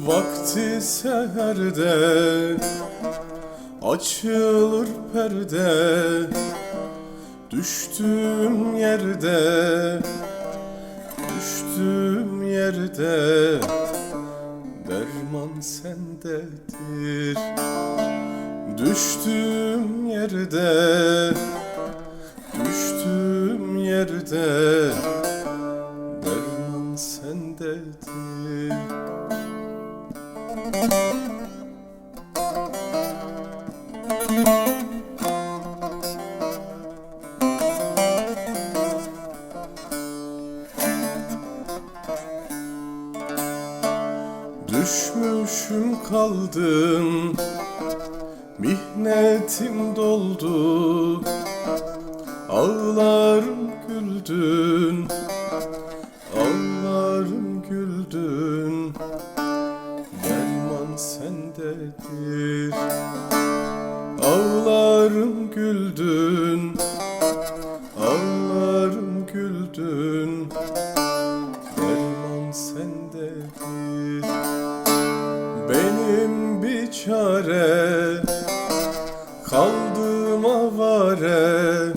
Vakti seherde açılır perde, düştüğüm yerde, düştüğüm yerde derman sendedir. Düştüğüm yerde, düştüğüm yerde derman sendedir. Düşmüşüm kaldım, mihnetim doldu, ağlarım güldün, ağlarım güldün, derman sendedir. Ağlarım güldün, ağlarım güldün, derman sendedir. Benim bir çare, kaldım avare,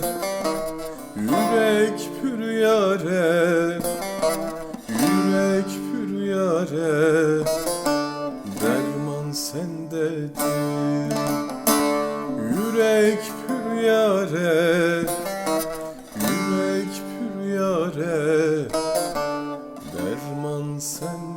yürek püryare, yürek püryare, derman sendedir. Yürek püryare, yürek püryare, derman sendedir.